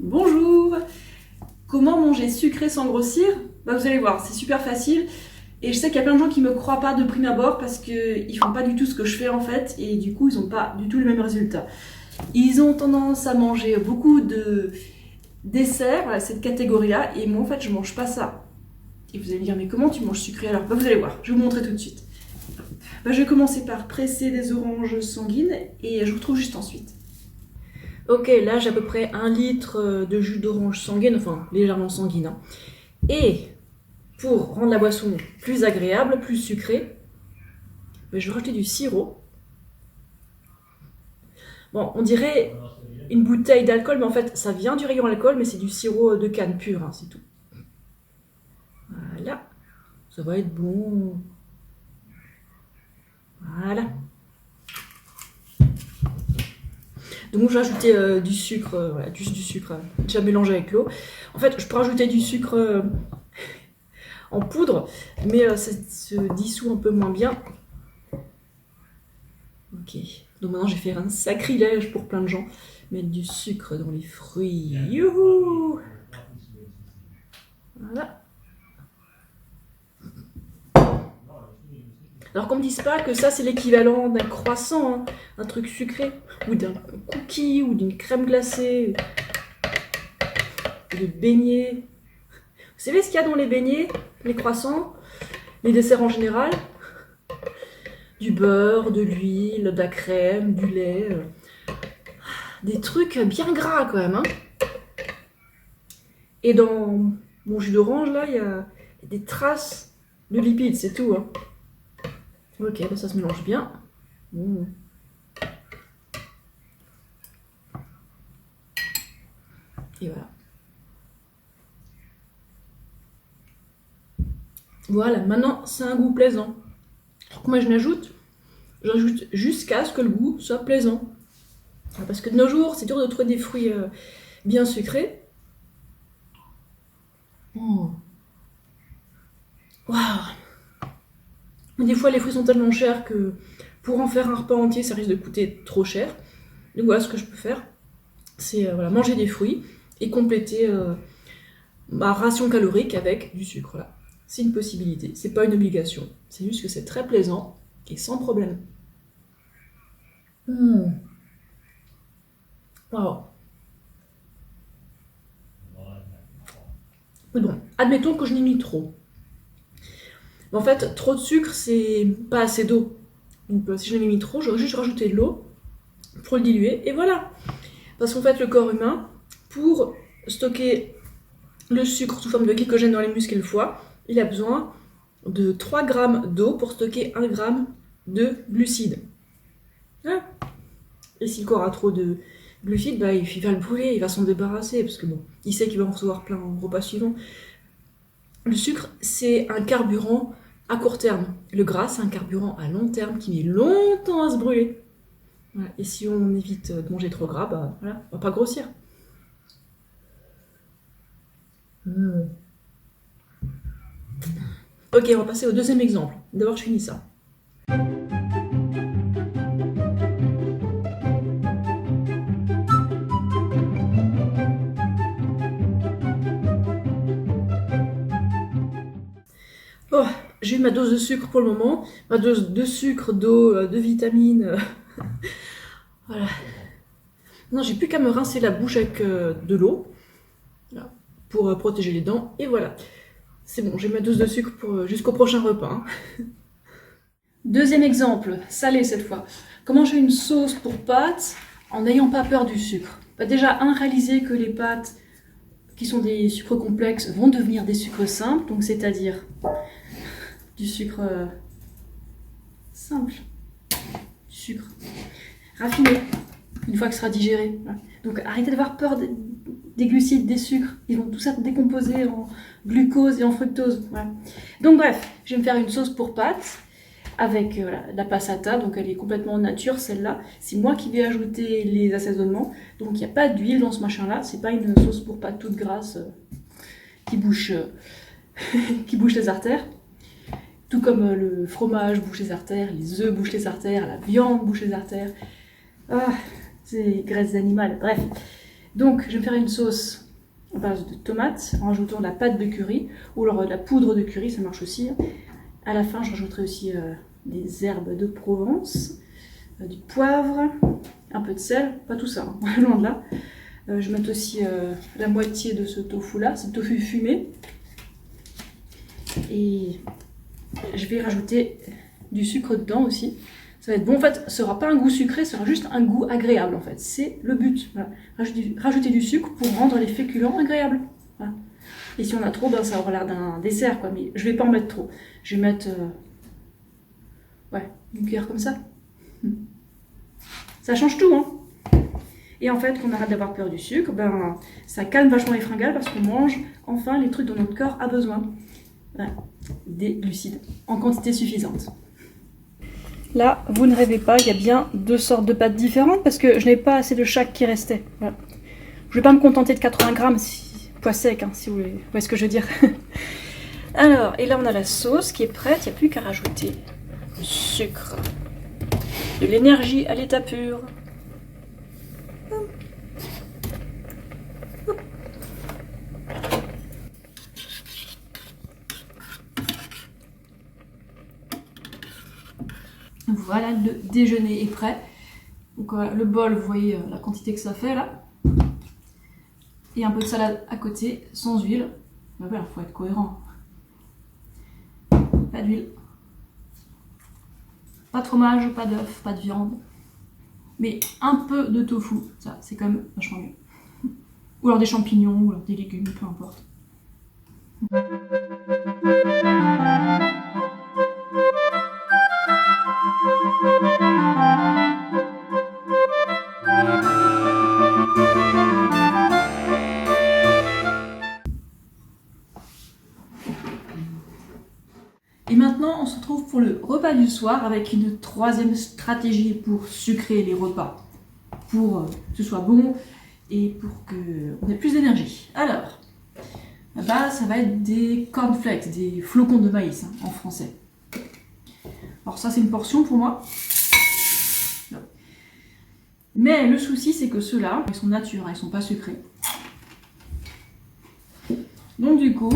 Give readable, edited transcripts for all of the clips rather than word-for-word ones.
Bonjour! Comment manger sucré sans grossir? Vous allez voir, c'est super facile. Et je sais qu'il y a plein de gens qui me croient pas de prime abord parce qu'ils font pas du tout ce que je fais en fait et du coup ils ont pas du tout le même résultat. Ils ont tendance à manger beaucoup de desserts, voilà, cette catégorie-là, et moi en fait je mange pas ça. Et vous allez me dire, mais comment tu manges sucré alors? Vous allez voir, je vais vous montrer tout de suite. Je vais commencer par presser des oranges sanguines et je vous retrouve juste ensuite. Ok, là j'ai à peu près 1 litre de jus d'orange sanguine, enfin légèrement sanguine. Hein. Et pour rendre la boisson plus agréable, plus sucrée, je vais rajouter du sirop. Bon, on dirait une bouteille d'alcool, mais en fait ça vient du rayon alcool, mais c'est du sirop de canne pur, hein, c'est tout. Voilà, ça va être bon. Voilà. Donc je vais ajouter du sucre, voilà, juste du sucre déjà mélangé avec l'eau. En fait, je peux rajouter du sucre en poudre, mais ça se dissout un peu moins bien. Ok, donc maintenant j'ai fait un sacrilège pour plein de gens. Mettre du sucre dans les fruits. Youhou! Voilà. Alors qu'on me dise pas que ça c'est l'équivalent d'un croissant, hein, un truc sucré, ou d'un cookie, ou d'une crème glacée, de beignets. Vous savez ce qu'il y a dans les beignets, les croissants, les desserts en général? Du beurre, de l'huile, de la crème, du lait, des trucs bien gras quand même. Hein. Et dans mon jus d'orange là, il y a des traces de lipides, c'est tout. Hein. Ok, ça se mélange bien. Et voilà. Voilà, maintenant c'est un goût plaisant. Alors que moi j'ajoute jusqu'à ce que le goût soit plaisant. Parce que de nos jours, c'est dur de trouver des fruits bien sucrés. Oh. Waouh! Des fois, les fruits sont tellement chers que pour en faire un repas entier, ça risque de coûter trop cher. Donc voilà, ce que je peux faire, c'est voilà, manger des fruits et compléter ma ration calorique avec du sucre. Là. C'est une possibilité, c'est pas une obligation. C'est juste que c'est très plaisant et sans problème. Wow. Mais bon, admettons que je n'ai mis trop. En fait, trop de sucre, c'est pas assez d'eau. Donc si je l'ai mis trop, j'aurais juste rajouté de l'eau pour le diluer, et voilà. Parce qu'en fait, le corps humain, pour stocker le sucre sous forme de glycogène dans les muscles et le foie, il a besoin de 3 grammes d'eau pour stocker 1 gramme de glucides. Hein? Et si le corps a trop de glucides, il va le brûler, il va s'en débarrasser, parce que bon, il sait qu'il va en recevoir plein au repas suivant. Le sucre, c'est un carburant à court terme. Le gras, c'est un carburant à long terme qui met longtemps à se brûler. Voilà. Et si on évite de manger trop gras, voilà, on va pas grossir. Ok, on va passer au deuxième exemple. D'abord, je finis ça. Oh, j'ai eu ma dose de sucre pour le moment, ma dose de sucre, d'eau, de vitamines. Voilà. Non, j'ai plus qu'à me rincer la bouche avec de l'eau pour protéger les dents. Et voilà, c'est bon, j'ai ma dose de sucre jusqu'au prochain repas. Hein. Deuxième exemple, salé cette fois. Comment j'ai une sauce pour pâtes en n'ayant pas peur du sucre? Déjà, réaliser que les pâtes qui sont des sucres complexes vont devenir des sucres simples, donc c'est-à-dire du sucre simple, du sucre raffiné, une fois que ce sera digéré. Donc arrêtez d'avoir peur des glucides, des sucres, ils vont tout ça décomposer en glucose et en fructose. Voilà. Donc bref, je vais me faire une sauce pour pâtes avec la passata, donc elle est complètement nature celle-là. C'est moi qui vais ajouter les assaisonnements, donc il n'y a pas d'huile dans ce machin-là, c'est pas une sauce pour pâtes toute grasse qui bouche les artères. Tout comme le fromage bouche les artères, les œufs bouchent les artères, la viande bouche les artères. Ah, c'est graisse animale, bref. Donc je vais faire une sauce à base de tomates en rajoutant de la pâte de curry ou alors de la poudre de curry, ça marche aussi. À la fin, je rajouterai aussi des herbes de Provence, du poivre, un peu de sel, pas tout ça, hein, loin de là. Je vais mettre aussi la moitié de ce tofu là, c'est le tofu fumé. Et je vais rajouter du sucre dedans aussi. Ça va être bon, en fait, ce sera pas un goût sucré, ce sera juste un goût agréable en fait. C'est le but. Voilà. Rajouter du sucre pour rendre les féculents agréables. Voilà. Et si on a trop, ben, ça aura l'air d'un dessert quoi. Mais je vais pas en mettre trop. Je vais mettre ouais, une cuillère comme ça. Ça change tout, hein. Et en fait, qu'on arrête d'avoir peur du sucre, ben, ça calme vachement les fringales parce qu'on mange enfin les trucs dont notre corps a besoin. Ouais. Des glucides en quantité suffisante. Là, vous ne rêvez pas, il y a bien 2 sortes de pâtes différentes parce que je n'ai pas assez de chaque qui restait. Voilà. Je ne vais pas me contenter de 80 grammes, pois sec, hein, si vous voyez ce que je veux dire. Alors, et là on a la sauce qui est prête, il n'y a plus qu'à rajouter du sucre, de l'énergie à l'état pur. Voilà, le déjeuner est prêt. Donc le bol, vous voyez la quantité que ça fait là. Et un peu de salade à côté, sans huile. Il faut être cohérent. Pas d'huile. Pas de fromage, pas d'œuf, pas de viande. Mais un peu de tofu, ça c'est quand même vachement mieux. Ou alors des champignons, ou alors des légumes, peu importe. Et maintenant, on se retrouve pour le repas du soir avec une 3e stratégie pour sucrer les repas, pour que ce soit bon et pour qu'on ait plus d'énergie. Alors, la base, ça va être des cornflakes, des flocons de maïs hein, en français. Alors ça, c'est une portion pour moi. Mais le souci, c'est que ceux-là, ils sont nature, hein, ils sont pas sucrés. Donc du coup,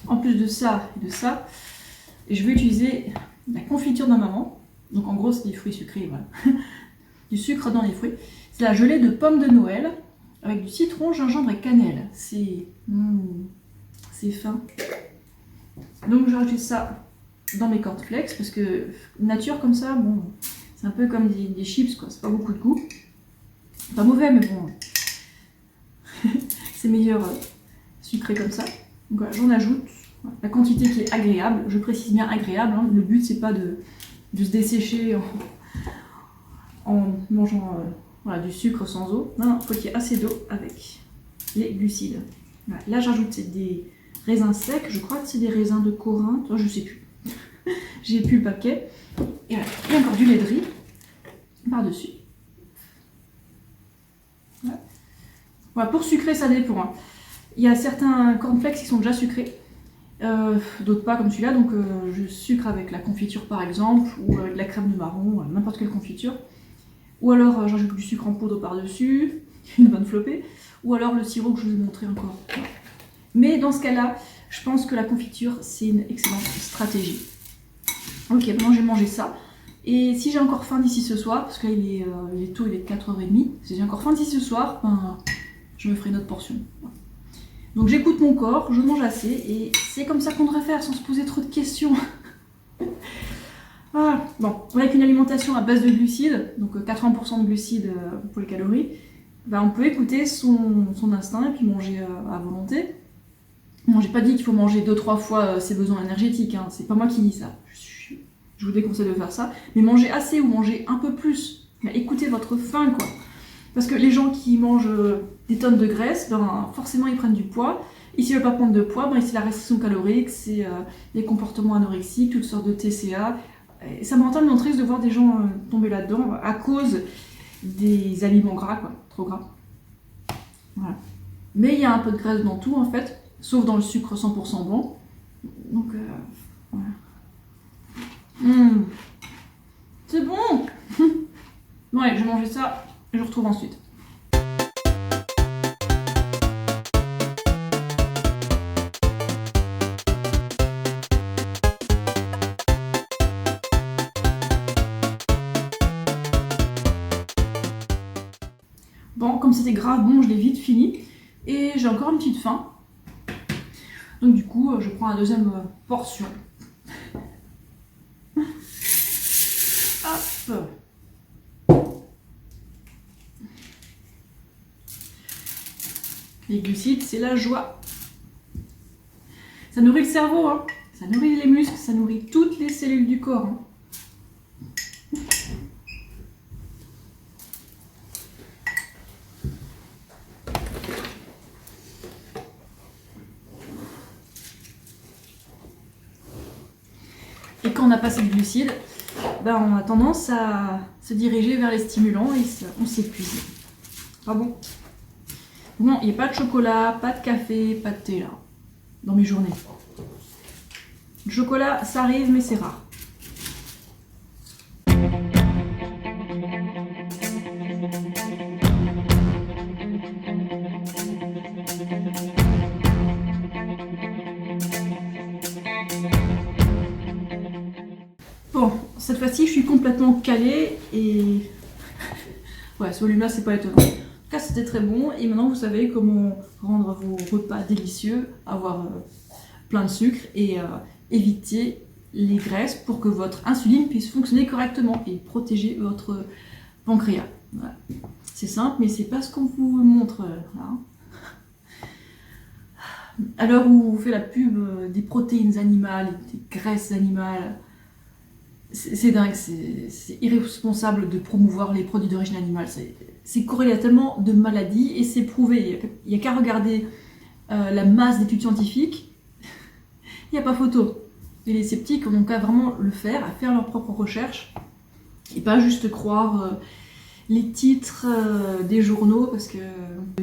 en plus de ça et de ça, je vais utiliser la confiture de ma maman. Donc en gros, c'est des fruits sucrés, voilà. Du sucre dans les fruits. C'est la gelée de pommes de Noël avec du citron, gingembre et cannelle. C'est fin. Donc je rajoute ça dans mes cornflakes parce que nature comme ça, bon, c'est un peu comme des chips quoi. C'est pas beaucoup de goût. Pas mauvais, mais bon, c'est meilleur sucré comme ça. Donc voilà, j'en ajoute la quantité qui est agréable. Je précise bien agréable. Hein. Le but c'est pas de se dessécher en mangeant voilà, du sucre sans eau. Non, il faut qu'il y ait assez d'eau avec les glucides. Voilà. Là j'ajoute des raisins secs. Je crois que c'est des raisins de Corinthe. Oh, je sais plus. J'ai plus le paquet. Et voilà. Et encore du lait de riz par-dessus. Voilà. Voilà, pour sucrer, ça dépend. Hein. Il y a certains cornflakes qui sont déjà sucrés, d'autres pas comme celui-là. Donc je sucre avec la confiture par exemple, ou avec de la crème de marron, n'importe quelle confiture. Ou alors j'ajoute du sucre en poudre par-dessus, une bonne flopée. Ou alors le sirop que je vous ai montré encore. Voilà. Mais dans ce cas-là, je pense que la confiture, c'est une excellente stratégie. Ok, maintenant je vais manger ça. Et si j'ai encore faim d'ici ce soir, parce que là il est tôt, il est 4h30, si j'ai encore faim d'ici ce soir, ben, je me ferai une autre portion. Voilà. Donc j'écoute mon corps, je mange assez, et c'est comme ça qu'on devrait faire, sans se poser trop de questions. Voilà. Bon, avec une alimentation à base de glucides, donc 80% de glucides pour les calories, ben, on peut écouter son instinct et puis manger à volonté. Bon, j'ai pas dit qu'il faut manger 2-3 fois ses besoins énergétiques, hein. C'est pas moi qui dis ça. Je vous déconseille de faire ça. Mais manger assez ou manger un peu plus. Écoutez votre faim, quoi. Parce que les gens qui mangent des tonnes de graisse, ben, forcément ils prennent du poids. Et s'ils ne veulent pas prendre de poids, ben, c'est la restriction calorique, c'est des comportements anorexiques, toutes sortes de TCA. Et ça me rend tellement triste de voir des gens tomber là-dedans à cause des aliments gras, quoi. Trop gras. Voilà. Mais il y a un peu de graisse dans tout, en fait. Sauf dans le sucre 100% blanc. Donc, voilà. C'est bon. Bon allez, je vais manger ça et je vous retrouve ensuite. Bon, comme c'était grave bon, je l'ai vite fini. Et j'ai encore une petite faim. Donc du coup, je prends la deuxième portion. Hop. Les glucides, c'est la joie. Ça nourrit le cerveau, hein. Ça nourrit les muscles, ça nourrit toutes les cellules du corps. Hein. Et quand on n'a pas assez de glucides, ben on a tendance à se diriger vers les stimulants et on s'épuise. Pas bon. Non, il n'y a pas de chocolat, pas de café, pas de thé là, dans mes journées. Le chocolat, ça arrive, mais c'est rare. Bon, cette fois-ci, je suis complètement calée et... ouais, ce volume-là, c'est pas étonnant. En tout cas, c'était très bon et maintenant, vous savez comment rendre vos repas délicieux, avoir plein de sucre et éviter les graisses pour que votre insuline puisse fonctionner correctement et protéger votre pancréas. Voilà. C'est simple, mais c'est pas ce qu'on vous montre là. À l'heure où on fait la pub des protéines animales, des graisses animales, c'est dingue, c'est irresponsable de promouvoir les produits d'origine animale. C'est corrélé à tellement de maladies et c'est prouvé. Il n'y a qu'à regarder la masse d'études scientifiques, il n'y a pas photo. Et les sceptiques n'ont qu'à vraiment le faire, à faire leurs propres recherches et pas juste croire les titres des journaux parce que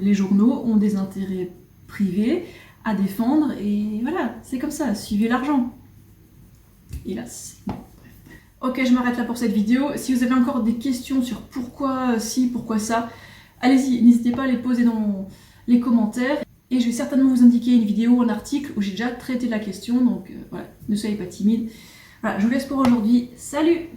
les journaux ont des intérêts privés à défendre et voilà, c'est comme ça, suivez l'argent. Hélas. Ok, je m'arrête là pour cette vidéo. Si vous avez encore des questions sur pourquoi ci, pourquoi ça, allez-y, n'hésitez pas à les poser dans les commentaires. Et je vais certainement vous indiquer une vidéo ou un article où j'ai déjà traité la question, donc voilà, ne soyez pas timide. Voilà, je vous laisse pour aujourd'hui. Salut!